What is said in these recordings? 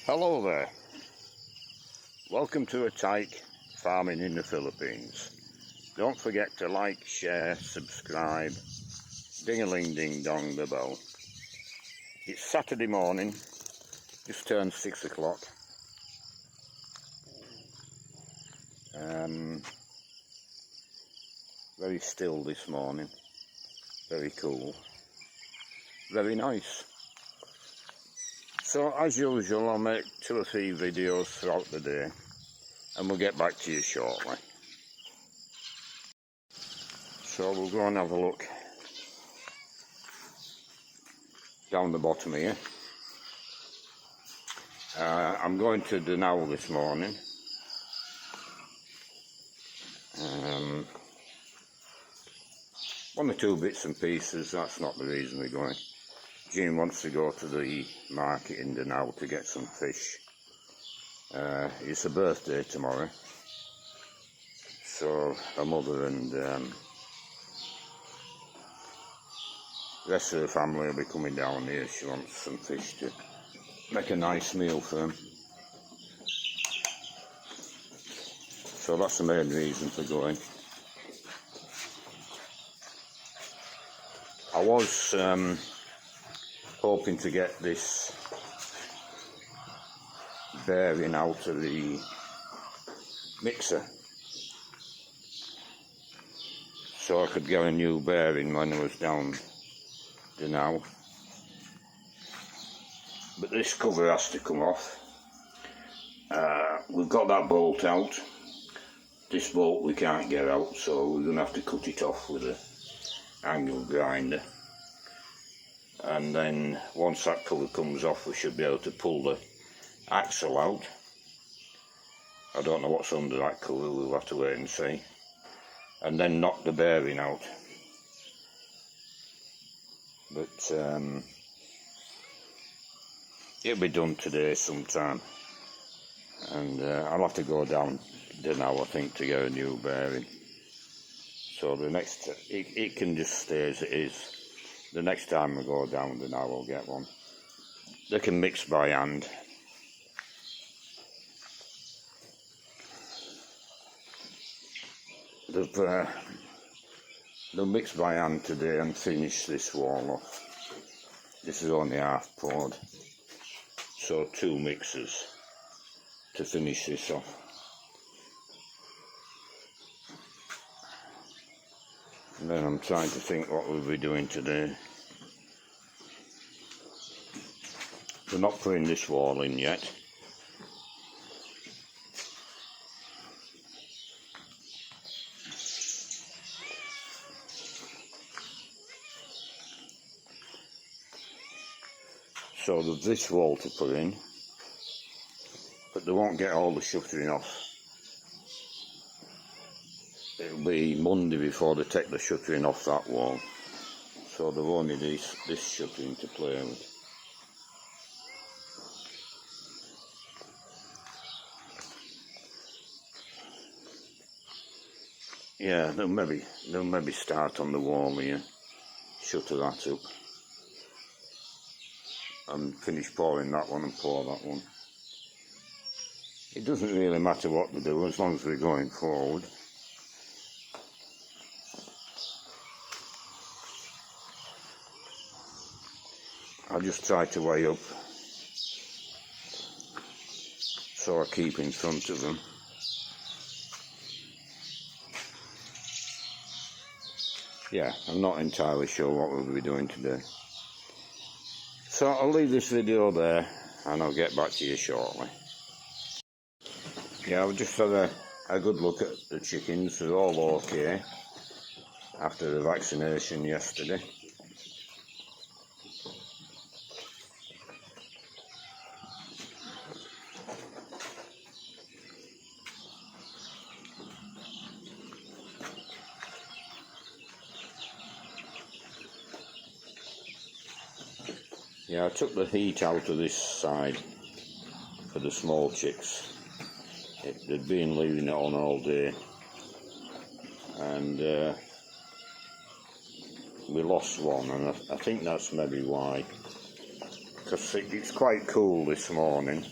Hello there, welcome to a tyke farming in the Philippines. Don't forget to like, share, subscribe, ding-a-ling, ding-dong the bell. It's Saturday morning, just turned 6 o'clock. Very still this morning, very cool, very nice. So as usual, I'll make 2 or 3 videos throughout the day and we'll get back to you shortly. So we'll go and have a look down the bottom here. I'm going to the ANEW this morning. One or 2 bits and pieces, that's not the reason we're going. Jean wants to go to the market in the ANEW to get some fish. It's her birthday tomorrow, so her mother and the rest of the family will be coming down here. She wants some fish to make a nice meal for them. So that's the main reason for going. I was hoping to get this bearing out of the mixer so I could get a new bearing when I was down the ANEW, but this cover has to come off. We've got that bolt out. This bolt we can't get out, so we're going to have to cut it off with an angle grinder. And then once that cover comes off, we should be able to pull the axle out. I don't know what's under that cover, we'll have to wait and see. And then knock the bearing out. But it'll be done today sometime. And I'll have to go down the ANEW, I think, to get a new bearing. So the next, it can just stay as it is. The next time I go down the ANEW, I'll get one. They can mix by hand. They'll mix by hand today and finish this wall off. This is only half poured, so 2 mixers to finish this off. And then I'm trying to think what we'll be doing today. We're not putting this wall in yet. So there's this wall to put in, but they won't get all the shuttering off. It'll be Monday before they take the shuttering off that wall, so they've only this shuttering to play with. Yeah, they'll maybe start on the wall here, shutter that up, and finish pouring that one and pour that one. It doesn't really matter what they do as long as we're going forward. I just try to weigh up so I keep in front of them. Yeah, I'm not entirely sure what we'll be doing today. So I'll leave this video there and I'll get back to you shortly. Yeah, I've just had a good look at the chickens. They're all okay after the vaccination yesterday. Yeah, I took the heat out of this side for the small chicks. They'd been leaving it on all day, and we lost one, and I think that's maybe why. Because it's quite cool this morning,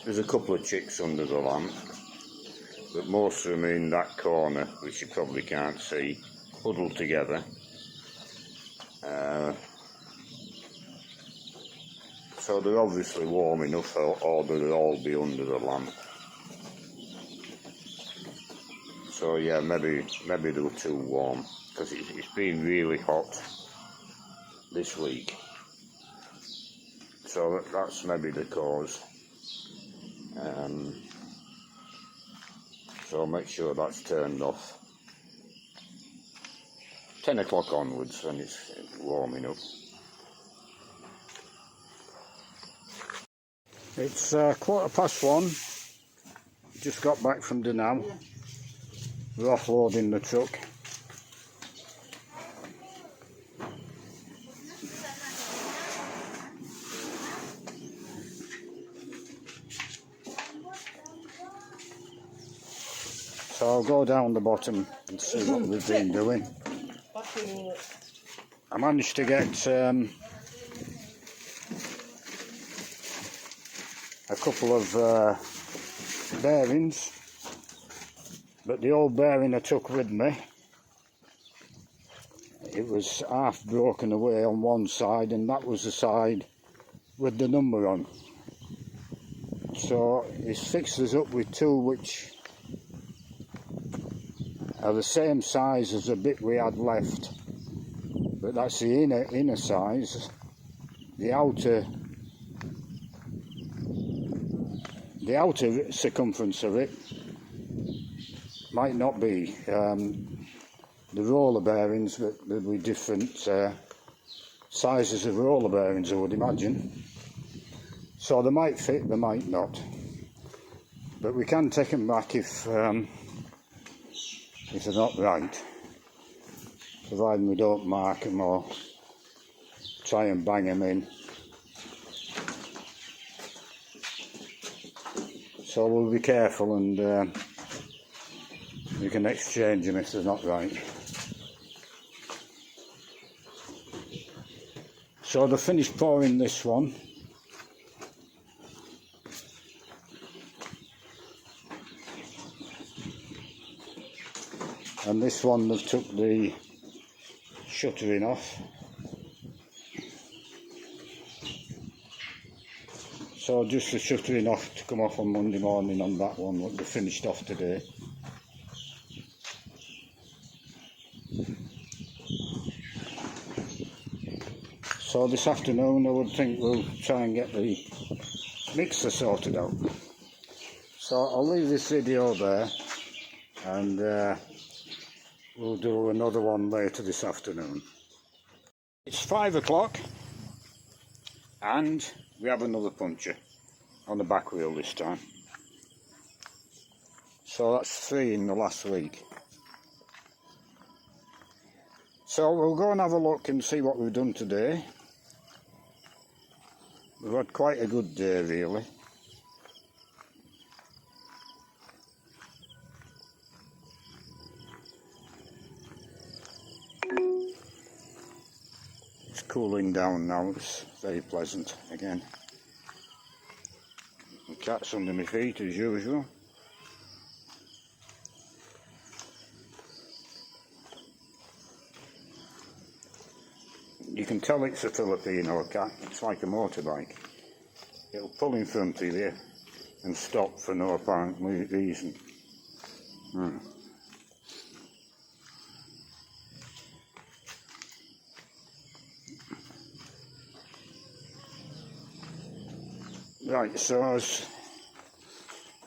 There's a couple of chicks under the lamp, but most of them are in that corner, which you probably can't see, huddled together. So they're obviously warm enough, or they'll all be under the lamp. So yeah, maybe they were too warm, because it's been really hot this week. So that's maybe the cause. So make sure that's turned off. 10 o'clock onwards when it's warming up. It's 1:15. Just got back from dinner. We're offloading the truck. So I'll go down the bottom and see what we've been doing. I managed to get a couple of bearings, but the old bearing I took with me, it was half broken away on one side, and that was the side with the number on. So he's fixed us up with two which are the same size as the bit we had left, but that's the inner size. The outer circumference of it might not be. The roller bearings, but there'll be different sizes of roller bearings, I would imagine. So they might fit, they might not. But we can take them back if they're not right, providing we don't mark them or try and bang them in. So we'll be careful, and we can exchange them if they're not right. So they finished pouring this one. And this one they've took the shuttering off. So just the shuttering off to come off on Monday morning on that one, what they finished off today. So this afternoon I would think we'll try and get the mixer sorted out. So I'll leave this video there, and we'll do another one later this afternoon. It's 5 o'clock and we have another puncture on the back wheel this time. So that's 3 in the last week. So we'll go and have a look and see what we've done today. We've had quite a good day really. It's cooling down now, it's very pleasant again. The cat's under my feet as usual. You can tell it's a Filipino cat, it's like a motorbike. It'll pull in front of you and stop for no apparent reason. Right, so as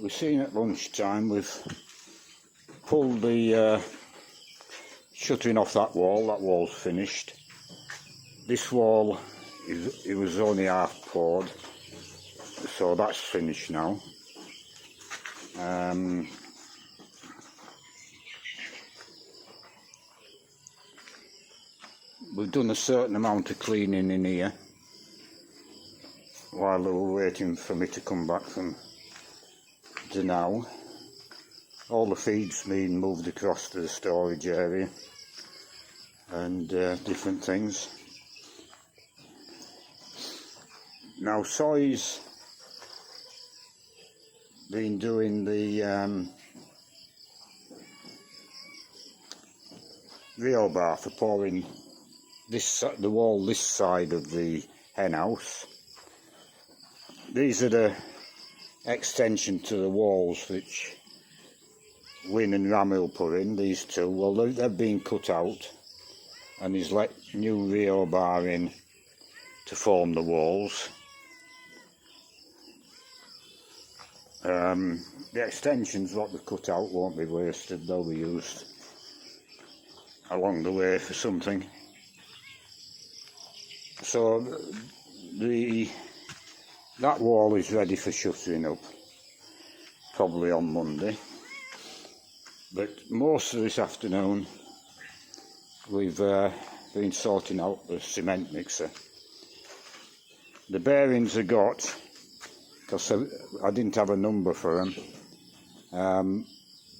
we've seen at lunchtime, we've pulled the shuttering off that wall's finished. This wall, it was only half poured, so that's finished now. We've done a certain amount of cleaning in here while they were waiting for me to come back from dinner. All the feed's been moved across to the storage area and different things. Now soy's been doing the real bar for pouring the wall this side of the hen house. These are the extension to the walls which Win and Ramil put in, these two. Well, they've been cut out and he's let new real bar in to form the walls. The extensions what they cut out won't be wasted, they'll be used along the way for something. So that wall is ready for shuttering up, probably on Monday. But most of this afternoon we've been sorting out the cement mixer. The bearings I got, because I didn't have a number for them,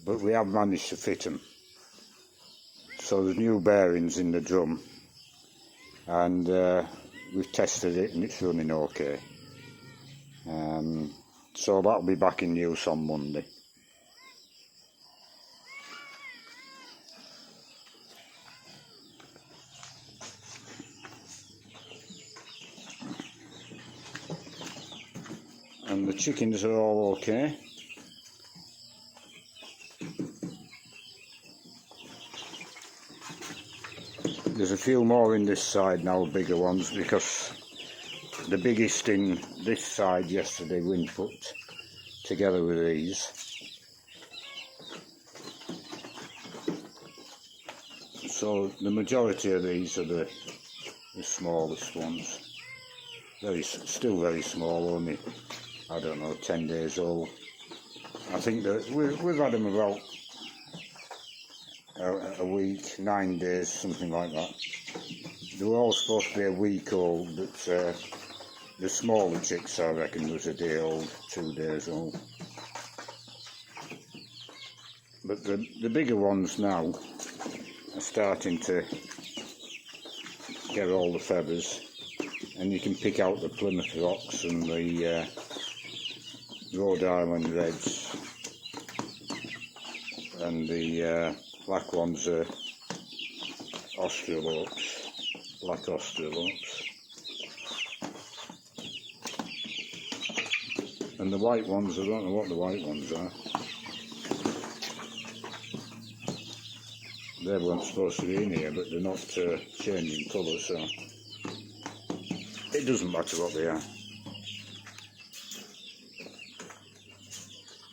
but we have managed to fit them. So there's new bearings in the drum, and we've tested it and it's running okay. So that'll be back in use on Monday. And the chickens are all okay. There's a few more in this side now, bigger ones, because the biggest in this side yesterday Win put together with these. So the majority of these are the smallest ones. Still very small, only, I don't know, 10 days old. I think that we've had them about a week, 9 days, something like that. They were all supposed to be a week old, but the smaller chicks, I reckon, was a day old, 2 days old. But the bigger ones now are starting to get all the feathers, and you can pick out the Plymouth Rocks and the Rhode Island Reds, and the black ones are Australopes, black Australopes, and the white ones, I don't know what the white ones are. They weren't supposed to be in here, but they're not changing colour, so it doesn't matter what they are,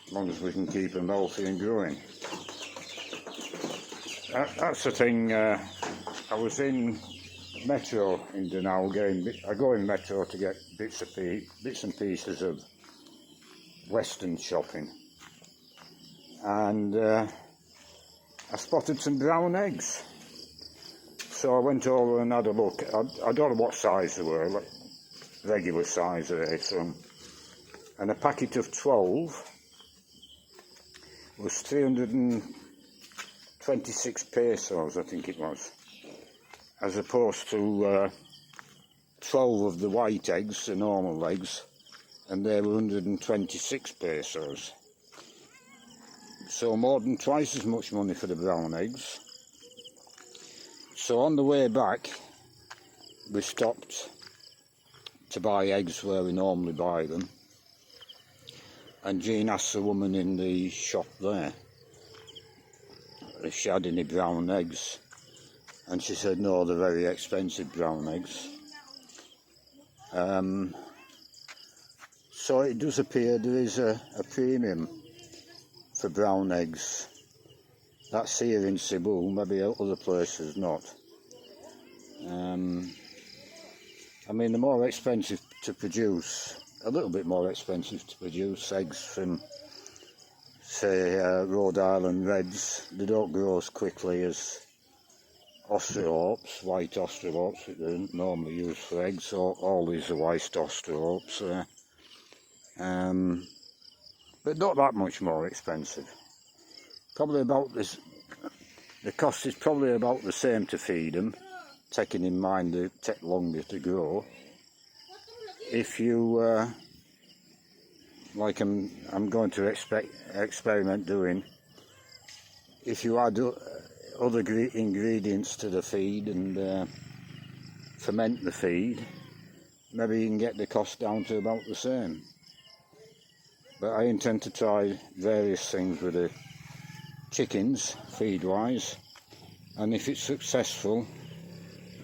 as long as we can keep them healthy and growing. That's the thing. I was in Metro in Dunau I go in Metro to get bits and pieces of Western shopping, and I spotted some brown eggs. So I went over and had a look. I don't know what size they were, like regular size are they, and a packet of 12 was 326 pesos, I think it was, as opposed to 12 of the white eggs, the normal eggs, and they were 126 pesos. So more than twice as much money for the brown eggs. So on the way back, we stopped to buy eggs where we normally buy them, and Jean asked the woman in the shop there if she had any brown eggs, and she said no, they're very expensive, brown eggs. So it does appear there is a premium for brown eggs. That's here in Cebu, maybe other places not. I mean, they're more expensive to produce, a little bit more expensive to produce eggs from, say, Rhode Island Reds. They don't grow as quickly as Australopes, white Australopes that they normally use for eggs. All these are white Australopes there. But not that much more expensive. Probably about this, the cost is probably about the same to feed them, taking in mind they take longer to grow. If you like I'm going to experiment doing, if you add other ingredients to the feed and ferment the feed, maybe you can get the cost down to about the same. But I intend to try various things with the chickens, feed-wise, and if it's successful,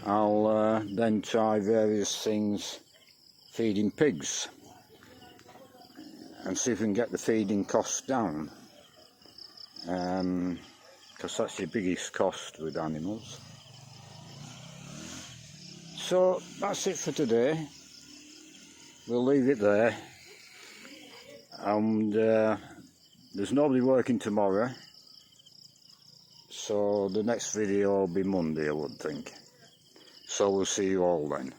I'll then try various things feeding pigs and see if we can get the feeding costs down, because that's the biggest cost with animals. So that's it for today. We'll leave it there, and there's nobody working tomorrow, so the next video will be Monday, I would think. So we'll see you all then.